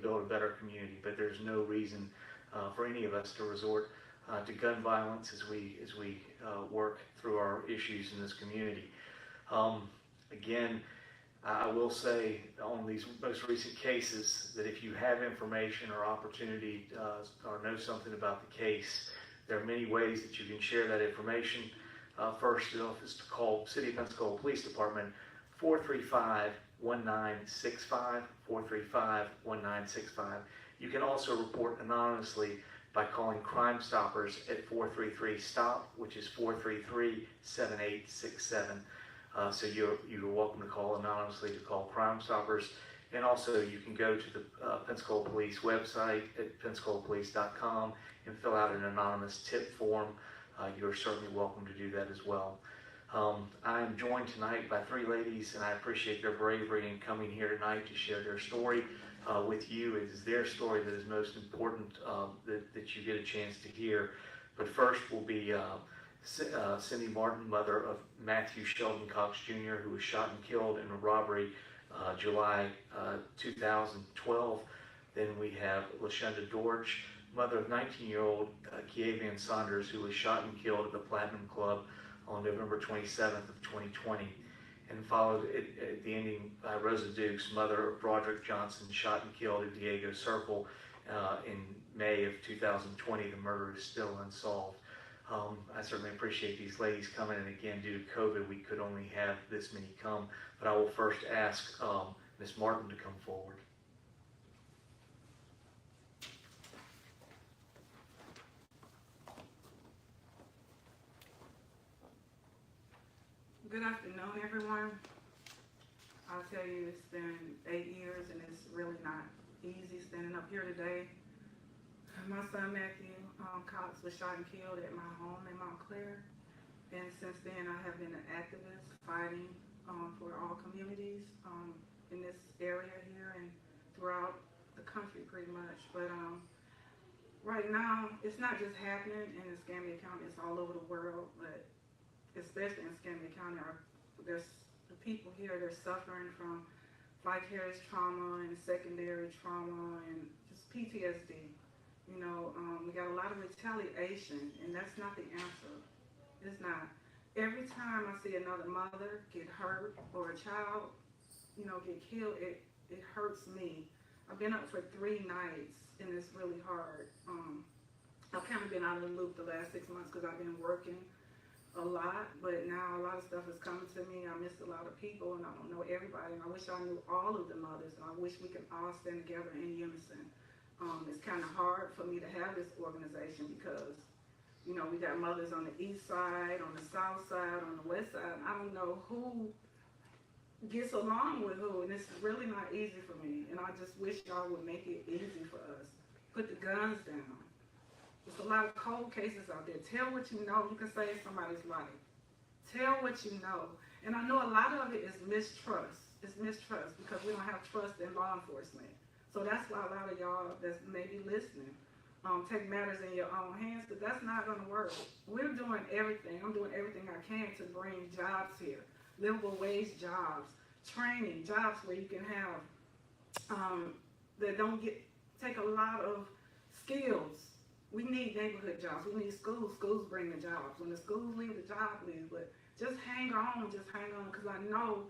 build a better community. But there's no reason for any of us to resort to gun violence as we work through our issues in this community. Again, I will say on these most recent cases that if you have information or opportunity or know something about the case, there are many ways that you can share that information. First is to call City of Pensacola Police Department 435-1965, 435-1965. You can also report anonymously by calling Crime Stoppers at 433-STOP, which is 433-7867. So you're welcome to call anonymously to call Crime Stoppers. And also you can go to the Pensacola Police website at pensacolapolice.com and fill out an anonymous tip form. You're certainly welcome to do that as well. I am joined tonight by three ladies, and I appreciate their bravery in coming here tonight to share their story with you. It is their story that is most important that you get a chance to hear. But first will be Cindy Martin, mother of Matthew Sheldon Cox Jr., who was shot and killed in a robbery July 2012. Then we have LaShonda Dorch, mother of 19-year-old Kievan Saunders, who was shot and killed at the Platinum Club on November 27th of 2020. And followed at the ending by Rosa Dukes, mother of Broderick Johnson, shot and killed at Diego Circle in May of 2020. The murder is still unsolved. I certainly appreciate these ladies coming, and again, due to COVID, we could only have this many come. But I will first ask Ms. Martin to come forward. Good afternoon, everyone. I'll tell you, it's been 8 years, and it's really not easy standing up here today. My son Matthew Cox was shot and killed at my home in Montclair, and since then I have been an activist fighting for all communities in this area here and throughout the country pretty much. But right now it's not just happening in Escambia County, it's all over the world, but especially in Escambia County, there's the people here, they're suffering from vicarious trauma and secondary trauma and just PTSD. You know, we got a lot of retaliation, and that's not the answer. It's not. Every time I see another mother get hurt or a child, you know, get killed, it hurts me. I've been up for 3 nights, and it's really hard. I've kind of been out of the loop the last 6 months because I've been working a lot, but now a lot of stuff is coming to me. I miss a lot of people, and I don't know everybody, and I wish I knew all of the mothers, and I wish we could all stand together in unison. It's kind of hard for me to have this organization because, you know, we got mothers on the east side, on the south side, on the west side. I don't know who gets along with who, and it's really not easy for me. And I just wish y'all would make it easy for us. Put the guns down. There's a lot of cold cases out there. Tell what you know. You can save somebody's life. Tell what you know. And I know a lot of it is mistrust. It's mistrust because we don't have trust in law enforcement. So that's why a lot of y'all that's maybe listening take matters in your own hands, but that's not going to work. We're doing everything. I'm doing everything I can to bring jobs here, livable wage jobs, training, jobs where you can have that don't take a lot of skills. We need neighborhood jobs. We need schools. Schools bring the jobs. When the schools leave, the job leaves. But just hang on, because I know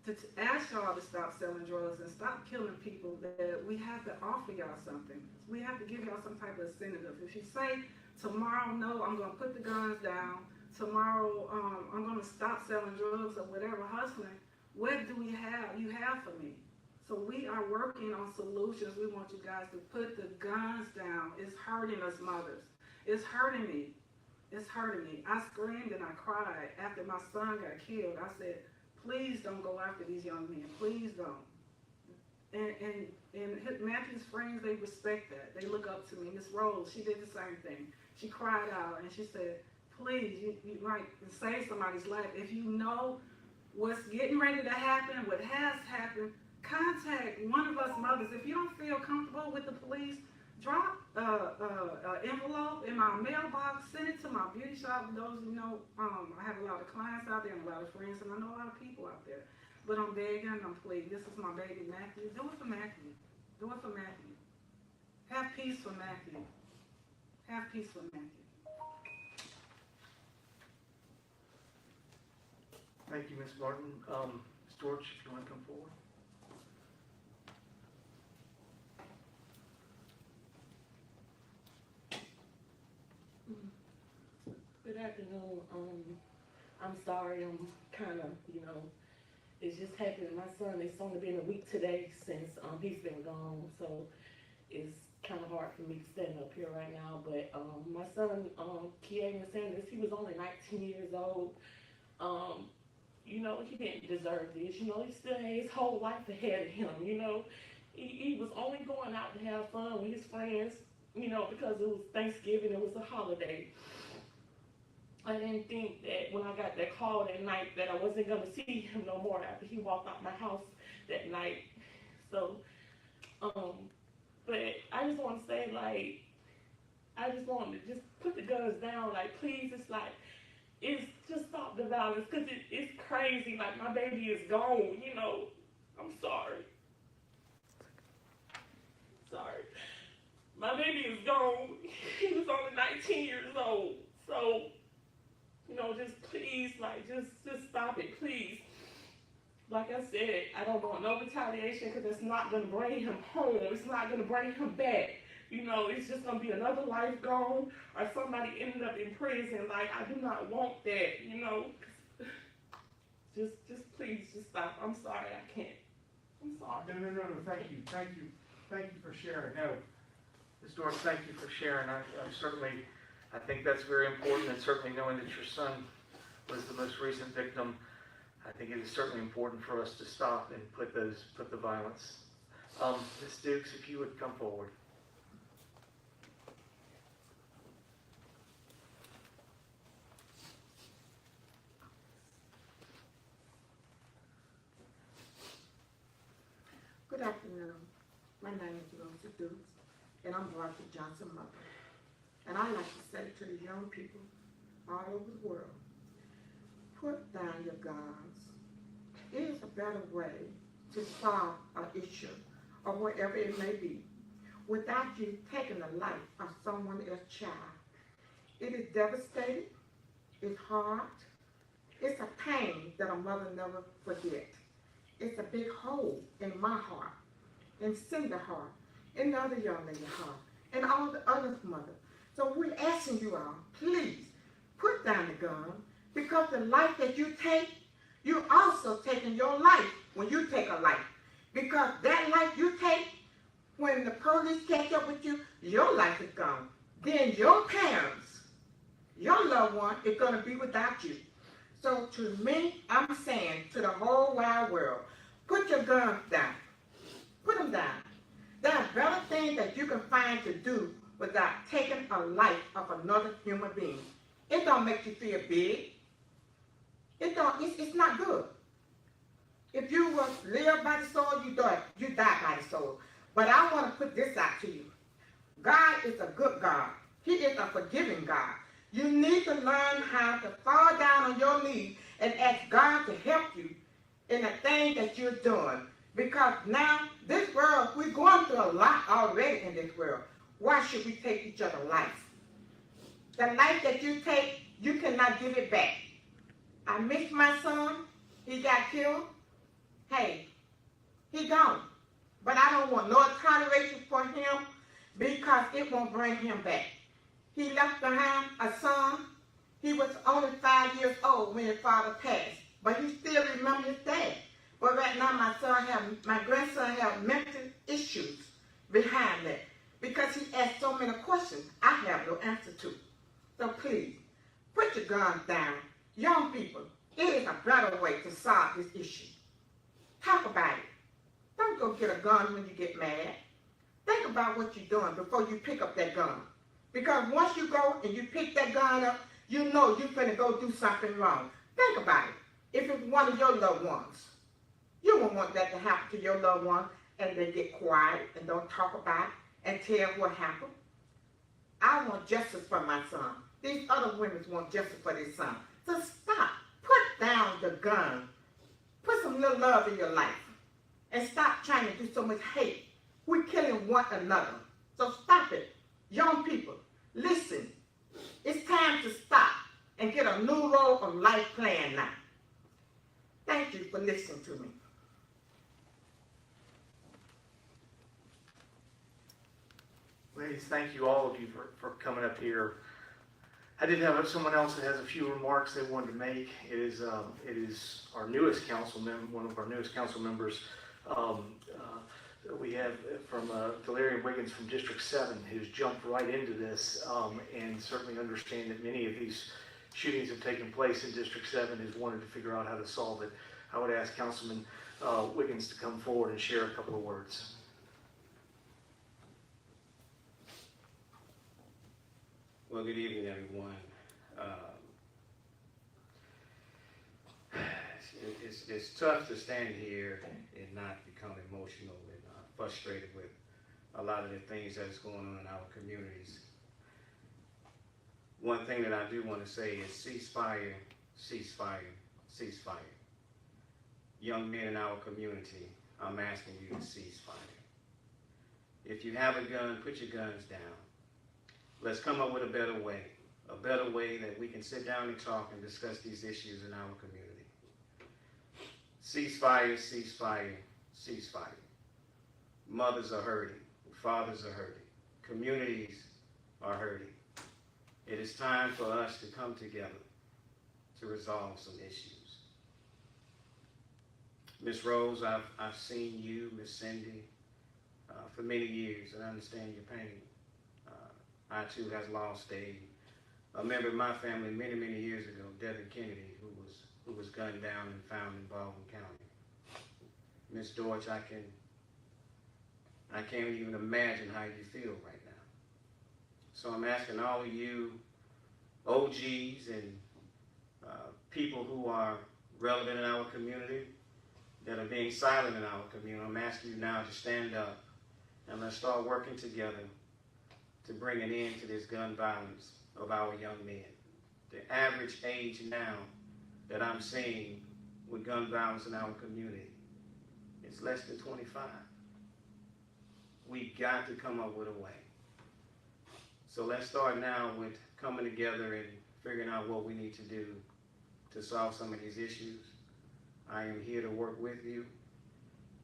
to ask y'all to stop selling drugs and stop killing people, that we have to offer y'all something. We have to give y'all some type of incentive. If you say, tomorrow, no, I'm going to put the guns down, tomorrow I'm going to stop selling drugs or whatever, hustling, what do you have for me? So we are working on solutions. We want you guys to put the guns down. It's hurting us mothers. It's hurting me. It's hurting me. I screamed and I cried after my son got killed. I said, please don't go after these young men. Please don't. And Matthew's friends, they respect that. They look up to me. Miss Rose, she did the same thing. She cried out and she said, please, you might save somebody's life. If you know what's getting ready to happen, what has happened, contact one of us mothers. If you don't feel comfortable with the police, drop an envelope in my mailbox, send it to my beauty shop. Those who know, I have a lot of clients out there and a lot of friends, and I know a lot of people out there. But I'm begging, I'm pleading. This is my baby Matthew. Do it for Matthew. Do it for Matthew. peace for Matthew. Have peace for Matthew. Thank you, Ms. Martin. Ms. George, if you want to come forward. Good afternoon. I'm sorry. I'm kind of, it's just happened. My son, it's only been a week today since he's been gone, so it's kind of hard for me to stand up here right now. But my son, Keaton Sanders, he was only 19 years old. He didn't deserve this. He still had his whole life ahead of him. He was only going out to have fun with his friends. Because it was Thanksgiving, it was a holiday. I didn't think that when I got that call that night that I wasn't going to see him no more after he walked out my house that night. So, but I just want to say, I just want to just put the guns down. Please, it's just stop the violence, because it's crazy. My baby is gone, I'm sorry. Sorry. My baby is gone. He was only 19 years old. So, just please, just stop it, please. Like I said, I don't want no retaliation, because it's not going to bring him home. It's not going to bring him back. It's just going to be another life gone, or somebody ended up in prison. I do not want that, Just please, just stop. I'm sorry, I can't. I'm sorry. No, thank you. Thank you for sharing. No, Ms. George, thank you for sharing. I think that's very important, and certainly knowing that your son was the most recent victim, I think it is certainly important for us to stop and put the violence. Ms. Dukes, if you would come forward. Good afternoon. My name is Rosa Dukes, and I'm Martha Johnson mother. And I like to say to the young people all over the world, put down your guns. It is a better way to solve an issue, or whatever it may be, without you taking the life of someone else's child. It is devastating. It's hard. It's a pain that a mother never forgets. It's a big hole in my heart, in Cindy's heart, in the other young lady's heart, and all the other mothers. So we're asking you all, please, put down the gun, because the life that you take, you're also taking your life when you take a life. Because that life you take, when the police catch up with you, your life is gone. Then your parents, your loved one, is going to be without you. So to me, I'm saying to the whole wide world, put your guns down. Put them down. There are better things that you can find to do without taking a life of another human being. It don't make you feel big. It's not good. If you will live by the sword, you die by the sword. But I want to put this out to you. God is a good God. He is a forgiving God. You need to learn how to fall down on your knees and ask God to help you in the thing that you're doing. Because now, this world, we're going through a lot already in this world. Why should we take each other's life? The life that you take, you cannot give it back. I miss my son. He got killed. Hey, he gone. But I don't want no toleration for him, because it won't bring him back. He left behind a son. He was only 5 years old when his father passed, but he still remembers his dad. But right now, my grandson have mental issues behind that, because he asked so many questions I have no answer to. So please, put your guns down. Young people, it is a better way to solve this issue. Talk about it. Don't go get a gun when you get mad. Think about what you're doing before you pick up that gun. Because once you go and you pick that gun up, you know you're going to go do something wrong. Think about it. If it's one of your loved ones, you won't want that to happen to your loved one, and they get quiet and don't talk about it and tell what happened. I want justice for my son. These other women want justice for their son. So stop. Put down the gun. Put some little love in your life. And stop trying to do so much hate. We're killing one another. So stop it. Young people, listen. It's time to stop and get a new role of life plan now. Thank you for listening to me. Ladies, thank you, all of you, for coming up here. I did have someone else that has a few remarks they wanted to make. It is our newest council member, one of our newest council members. We have from Valerian Wiggins from District 7, who's jumped right into this, and certainly understand that many of these shootings have taken place in District 7, has wanted to figure out how to solve it. I would ask Councilman Wiggins to come forward and share a couple of words. Well, good evening, everyone. It's tough to stand here and not become emotional and frustrated with a lot of the things that's going on in our communities. One thing that I do want to say is ceasefire, ceasefire, ceasefire. Young men in our community, I'm asking you to cease fire. If you have a gun, put your guns down. Let's come up with a better way that we can sit down and talk and discuss these issues in our community. Ceasefire, ceasefire, ceasefire. Mothers are hurting, fathers are hurting, communities are hurting. It is time for us to come together to resolve some issues. Miss Rose, I've seen you, Miss Cindy, for many years, and I understand your pain. I too has lost a member of my family many, many years ago, Devin Kennedy, who was gunned down and found in Baldwin County. Miss Deutsch, I can't even imagine how you feel right now. So I'm asking all of you OGs and people who are relevant in our community, that are being silent in our community, I'm asking you now to stand up and let's start working together to bring an end to this gun violence of our young men. The average age now that I'm seeing with gun violence in our community is less than 25. We got to come up with a way. So let's start now with coming together and figuring out what we need to do to solve some of these issues. I am here to work with you,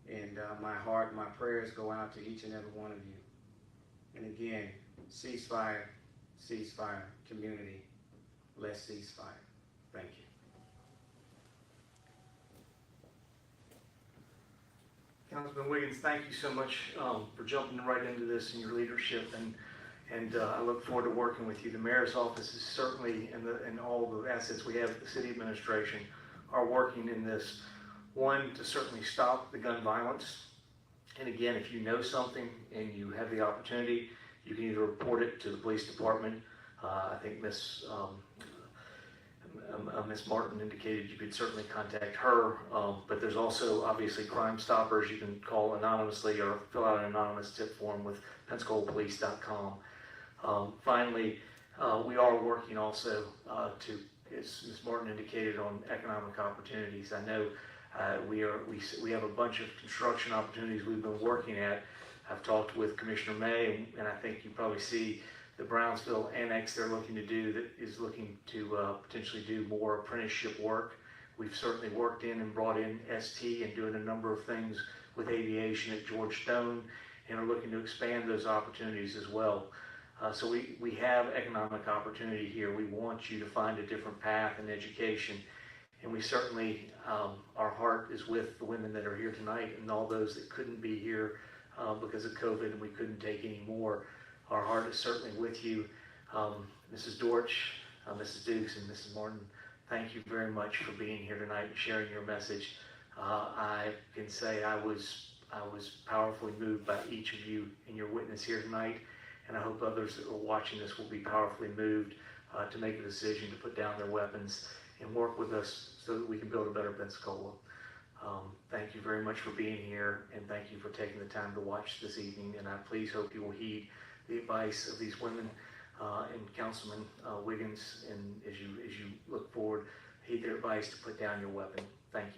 and my heart, my prayers go out to each and every one of you. And again, ceasefire, ceasefire, community, let's cease fire. Thank you. Councilman Wiggins, thank you so much for jumping right into this and your leadership, and I look forward to working with you. The mayor's office is certainly, and all the assets we have at the city administration are working in this. One, to certainly stop the gun violence. And again, if you know something and you have the opportunity, you can either report it to the police department. I think Miss Martin indicated you could certainly contact her, but there's also obviously Crime Stoppers. You can call anonymously or fill out an anonymous tip form with PensacolaPolice.com. Finally, we are working also to, as Ms. Martin indicated, on economic opportunities. I know we have a bunch of construction opportunities we've been working at. I've talked with Commissioner May, and I think you probably see the Brownsville annex they're looking to do that is looking to potentially do more apprenticeship work. We've certainly worked in and brought in ST and doing a number of things with aviation at George Stone, and are looking to expand those opportunities as well. So we have economic opportunity here. We want you to find a different path in education. And we certainly, our heart is with the women that are here tonight and all those that couldn't be here because of COVID and we couldn't take any more. Our heart is certainly with you. Mrs. Dortch, Mrs. Dukes, and Mrs. Martin, thank you very much for being here tonight and sharing your message. I can say I was powerfully moved by each of you and your witness here tonight, and I hope others that are watching this will be powerfully moved to make a decision to put down their weapons and work with us so that we can build a better Pensacola. Thank you very much for being here, and thank you for taking the time to watch this evening, and I please hope you will heed the advice of these women and Councilman Wiggins, and as you look forward, heed their advice to put down your weapon. Thank you.